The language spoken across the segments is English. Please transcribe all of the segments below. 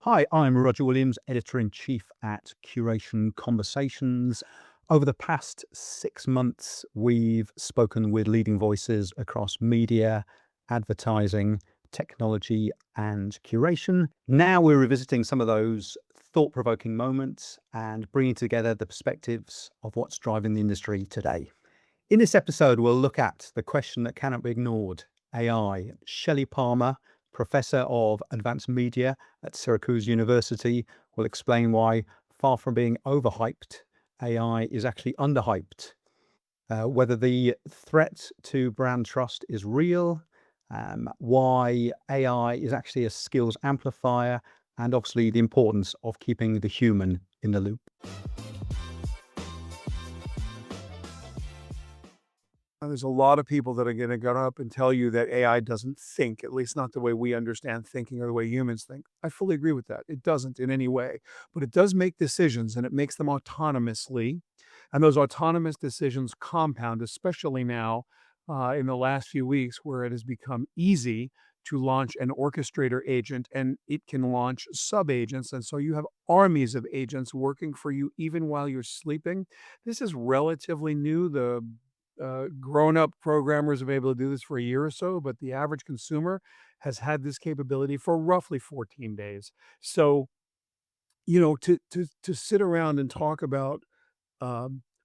Hi, I'm Roger Williams, Editor-in-Chief at Curation Conversations. Over the past 6 months, we've spoken with leading voices across media, advertising, technology, and curation. Now we're revisiting some of those thought-provoking moments and bringing together the perspectives of what's driving the industry today. In this episode, we'll look at the question that cannot be ignored: AI. Shelly Palmer, Professor of Advanced Media at Syracuse University, will explain why, far from being overhyped, AI is actually underhyped. Whether the threat to brand trust is real, why AI is actually a skills amplifier, and obviously the importance of keeping the human in the loop. There's a lot of people that are going to get up and tell you that AI doesn't think, at least not the way we understand thinking or the way humans think. I fully agree with that. It doesn't in any way, but it does make decisions and it makes them autonomously. And those autonomous decisions compound, especially now in the last few weeks, where it has become easy to launch an orchestrator agent and it can launch sub agents. And so you have armies of agents working for you even while you're sleeping. This is relatively new. The grown-up programmers have been able to do this for a year or so, but the average consumer has had this capability for roughly 14 days. So, to sit around and talk about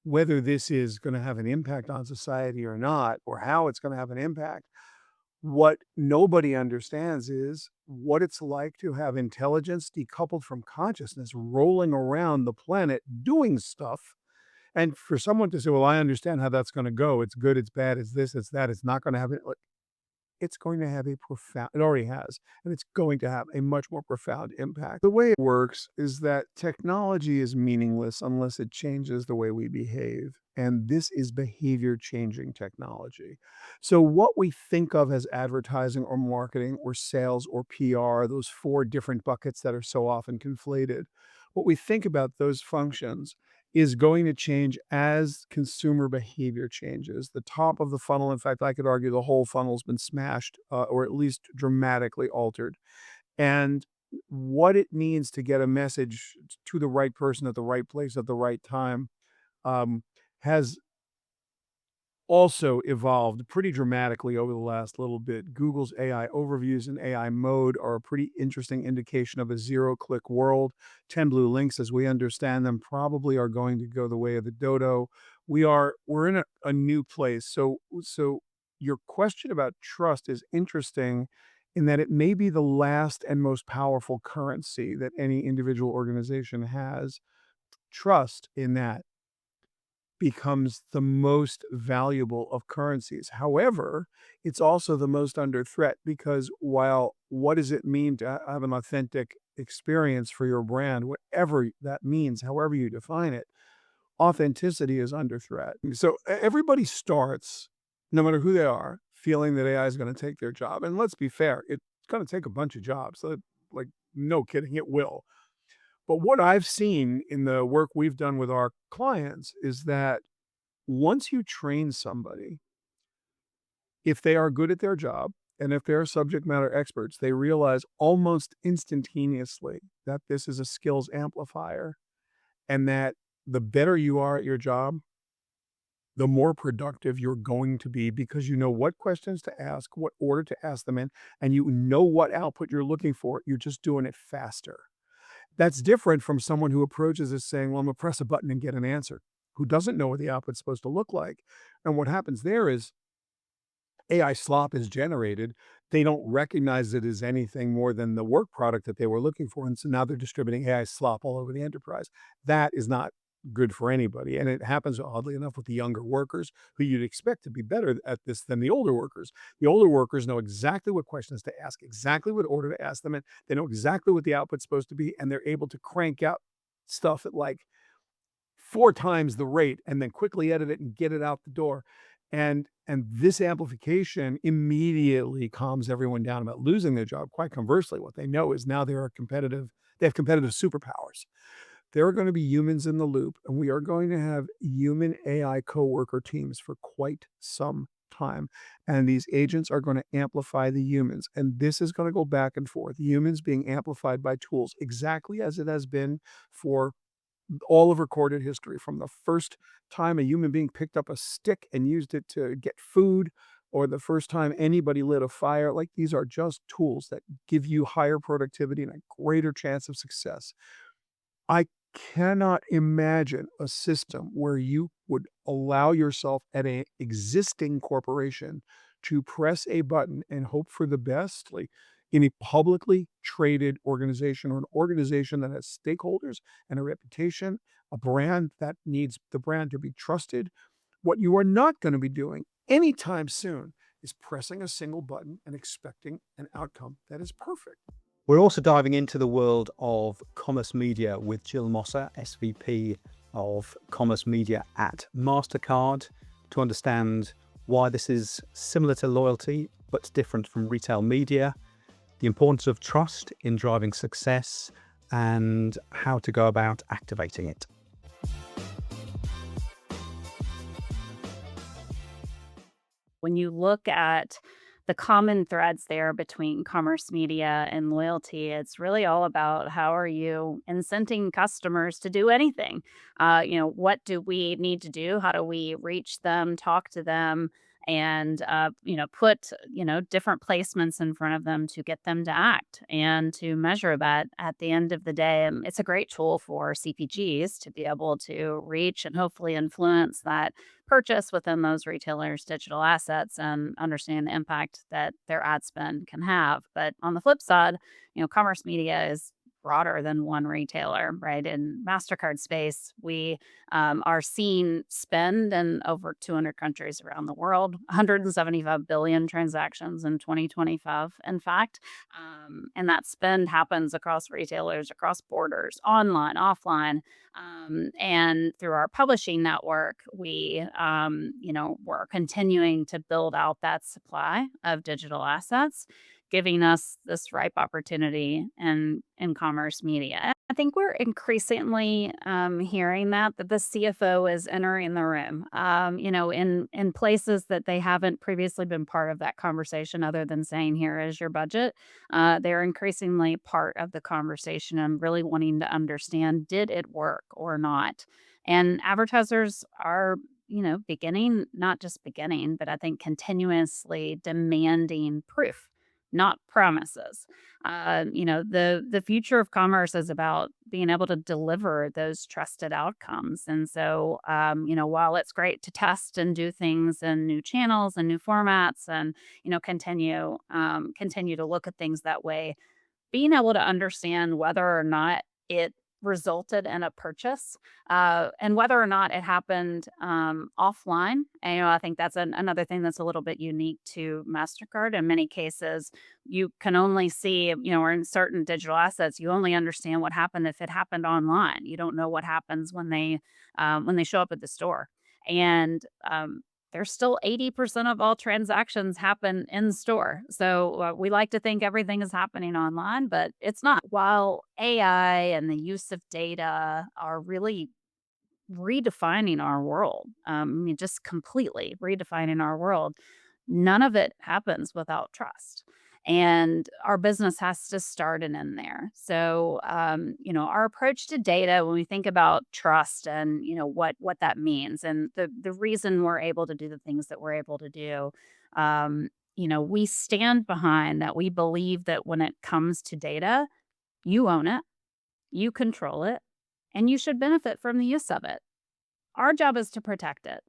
whether this is going to have an impact on society or not, or how it's going to have an impact, what nobody understands is what it's like to have intelligence decoupled from consciousness rolling around the planet doing stuff, and for someone to say, "Well, I understand how that's gonna go. It's good, it's bad, it's this, it's that, it's not gonna have it," like, it's going to have a profound, it already has, and it's going to have a much more profound impact. The way it works is that technology is meaningless unless it changes the way we behave, and this is behavior changing technology. So what we think of as advertising or marketing or sales or PR, those 4 different buckets that are so often conflated, what we think about those functions is going to change as consumer behavior changes. The top of the funnel, in fact, I could argue the whole funnel's been smashed, or at least dramatically altered. And what it means to get a message to the right person at the right place at the right time has also evolved pretty dramatically over the last little bit. Google's AI overviews and AI mode are a pretty interesting indication of a zero-click world. 10 blue links, as we understand them, probably are going to go the way of the dodo. We're in a new place. So your question about trust is interesting in that it may be the last and most powerful currency that any individual organization has. Trust in that becomes the most valuable of currencies. However, it's also the most under threat because while what does it mean to have an authentic experience for your brand, whatever that means, however you define it, authenticity is under threat. So everybody starts, no matter who they are, feeling that AI is going to take their job. And let's be fair, it's going to take a bunch of jobs. So, like, no kidding, it will. But what I've seen in the work we've done with our clients is that once you train somebody, if they are good at their job and if they're subject matter experts, they realize almost instantaneously that this is a skills amplifier and that the better you are at your job, the more productive you're going to be because you know what questions to ask, what order to ask them in, and you know what output you're looking for. You're just doing it faster. That's different from someone who approaches this saying, well, I'm gonna press a button and get an answer, who doesn't know what the output's supposed to look like. And what happens there is AI slop is generated. They don't recognize it as anything more than the work product that they were looking for. And so now they're distributing AI slop all over the enterprise. That is not good for anybody. And it happens, oddly enough, with the younger workers who you'd expect to be better at this than the older workers. The older workers know exactly what questions to ask, exactly what order to ask them in. They know exactly what the output's supposed to be, and they're able to crank out stuff at like 4 times the rate and then quickly edit it and get it out the door. And this amplification immediately calms everyone down about losing their job. Quite conversely, what they know is now they have competitive superpowers. There are going to be humans in the loop, and we are going to have human AI coworker teams for quite some time. And these agents are going to amplify the humans. And this is going to go back and forth, humans being amplified by tools, exactly as it has been for all of recorded history, from the first time a human being picked up a stick and used it to get food, or the first time anybody lit a fire. Like, these are just tools that give you higher productivity and a greater chance of success. I cannot imagine a system where you would allow yourself at an existing corporation to press a button and hope for the best, like in a publicly traded organization, or an organization that has stakeholders and a reputation, a brand that needs the brand to be trusted. What you are not going to be doing anytime soon is pressing a single button and expecting an outcome that is perfect. We're also diving into the world of commerce media with Jill Moser, SVP of Commerce Media at Mastercard, to understand why this is similar to loyalty but different from retail media, the importance of trust in driving success, and how to go about activating it. When you look at the common threads there between commerce media and loyalty, it's really all about how are you incenting customers to do anything? What do we need to do? How do we reach them, talk to them, and put different placements in front of them to get them to act and to measure that at the end of the day. And it's a great tool for CPGs to be able to reach and hopefully influence that purchase within those retailers' digital assets and understand the impact that their ad spend can have. But on the flip side, commerce media is broader than one retailer, right? In Mastercard space, we are seeing spend in over 200 countries around the world, 175 billion transactions in 2025, in fact. And that spend happens across retailers, across borders, online, offline. And through our publishing network, we're continuing to build out that supply of digital assets, giving us this ripe opportunity in commerce media. I think we're increasingly hearing that the CFO is entering the room, in places that they haven't previously been part of that conversation, other than saying, here is your budget. They're increasingly part of the conversation and really wanting to understand, did it work or not? And advertisers are beginning, not just beginning, but I think continuously demanding proof, not promises. The future of commerce is about being able to deliver those trusted outcomes. And so, while it's great to test and do things in new channels and new formats, and continue to look at things that way, being able to understand whether or not it resulted in a purchase, and whether or not it happened offline. And, I think that's another thing that's a little bit unique to Mastercard. In many cases, you can only see, or in certain digital assets, you only understand what happened if it happened online. You don't know what happens when they show up at the store. And there's still 80% of all transactions happen in store. So we like to think everything is happening online, but it's not. While AI and the use of data are really redefining our world, just completely redefining our world, none of it happens without trust. And our business has to start and end there. So, our approach to data, when we think about trust and, what that means, and the reason we're able to do the things that we're able to do, we stand behind that. We believe that when it comes to data, you own it, you control it, and you should benefit from the use of it. Our job is to protect it.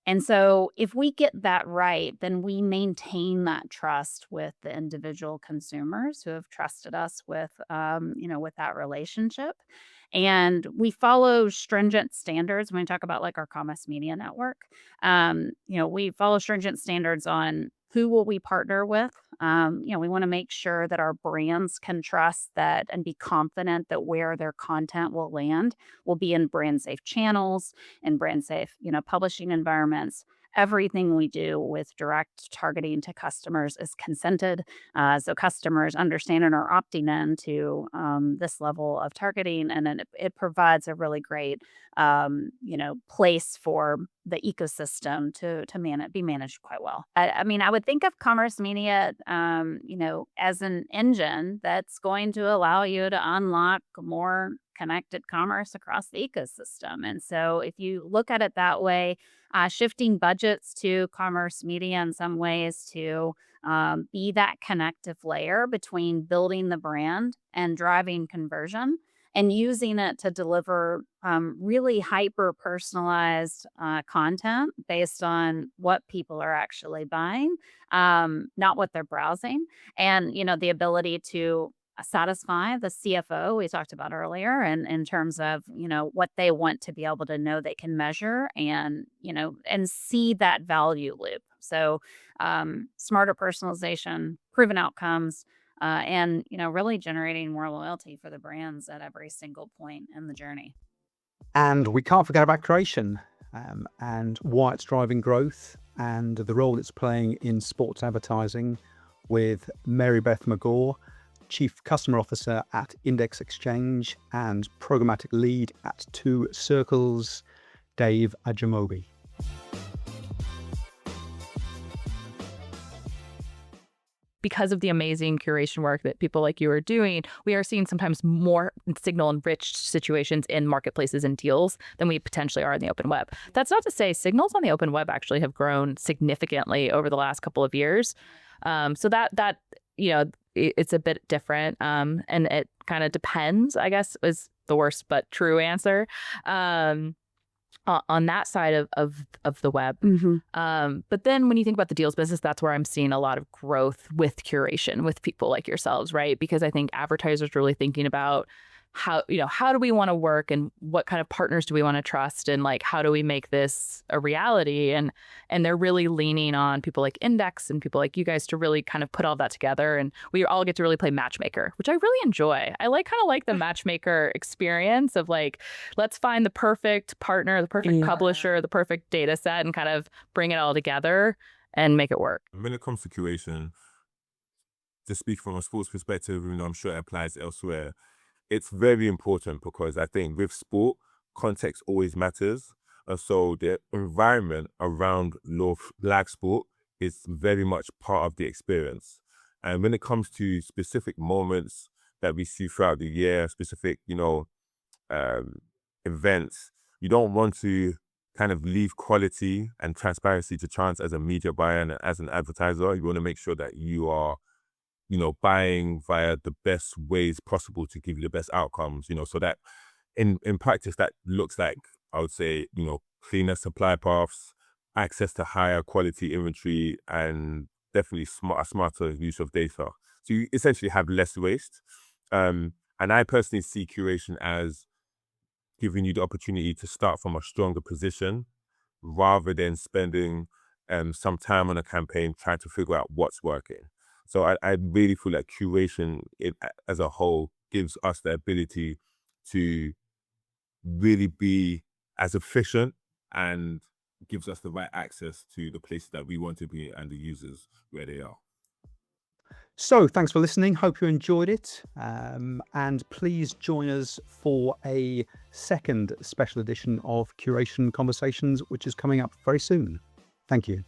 And so if we get that right, then we maintain that trust with the individual consumers who have trusted us with that relationship. And we follow stringent standards when we talk about, like, our commerce media network. We follow stringent standards on who will we partner with. We want to make sure that our brands can trust that and be confident that where their content will land will be in brand safe channels and brand safe, publishing environments, everything we do with direct targeting to customers is consented. So customers understand and are opting in to this level of targeting, and then it provides a really great place for the ecosystem to be managed quite well. I mean, I would think of commerce media, as an engine that's going to allow you to unlock more connected commerce across the ecosystem. And so if you look at it that way, shifting budgets to commerce media in some ways to be that connective layer between building the brand and driving conversion and using it to deliver really hyper personalized content based on what people are actually buying, not what they're browsing. And, the ability to satisfy the CFO we talked about earlier, and in terms of what they want to be able to know they can measure and and see that value loop. So smarter personalization, proven outcomes, and really generating more loyalty for the brands at every single point in the journey. And we can't forget about Curation, and why it's driving growth and the role it's playing in sports advertising, with Marybeth McGaugh, Chief Customer Officer at Index Exchange and Programmatic Lead at Two Circles, Dave Ajumobi. Because of the amazing curation work that people like you are doing, we are seeing sometimes more signal-enriched situations in marketplaces and deals than we potentially are in the open web. That's not to say signals on the open web actually have grown significantly over the last couple of years. So that it's a bit different, and it kind of depends, I guess, is the worst but true answer. On that side of the web. But then when you think about the deals business, that's where I'm seeing a lot of growth with curation, with people like yourselves, right? Because I think advertisers are really thinking about how do we want to work, and what kind of partners do we want to trust, and like how do we make this a reality, and they're really leaning on people like Index and people like you guys to really kind of put all that together, and we all get to really play matchmaker, which I really enjoy. I kind of like the matchmaker experience of like, let's find the perfect partner, the perfect publisher, the perfect data set, and kind of bring it all together and make it work. When it comes to curation, to speak from a sports perspective, even though I'm sure it applies elsewhere, it's very important because I think with sport, context always matters. And so the environment around live sport is very much part of the experience. And when it comes to specific moments that we see throughout the year, specific, events, you don't want to kind of leave quality and transparency to chance as a media buyer and as an advertiser. You want to make sure that you are buying via the best ways possible to give you the best outcomes, so that in practice, that looks like, I would say, cleaner supply paths, access to higher quality inventory, and definitely a smarter use of data. So you essentially have less waste. And I personally see curation as giving you the opportunity to start from a stronger position rather than spending some time on a campaign trying to figure out what's working. So I really feel like curation as a whole gives us the ability to really be as efficient and gives us the right access to the places that we want to be and the users where they are. So thanks for listening. Hope you enjoyed it. And please join us for a second special edition of Curation Conversations, which is coming up very soon. Thank you.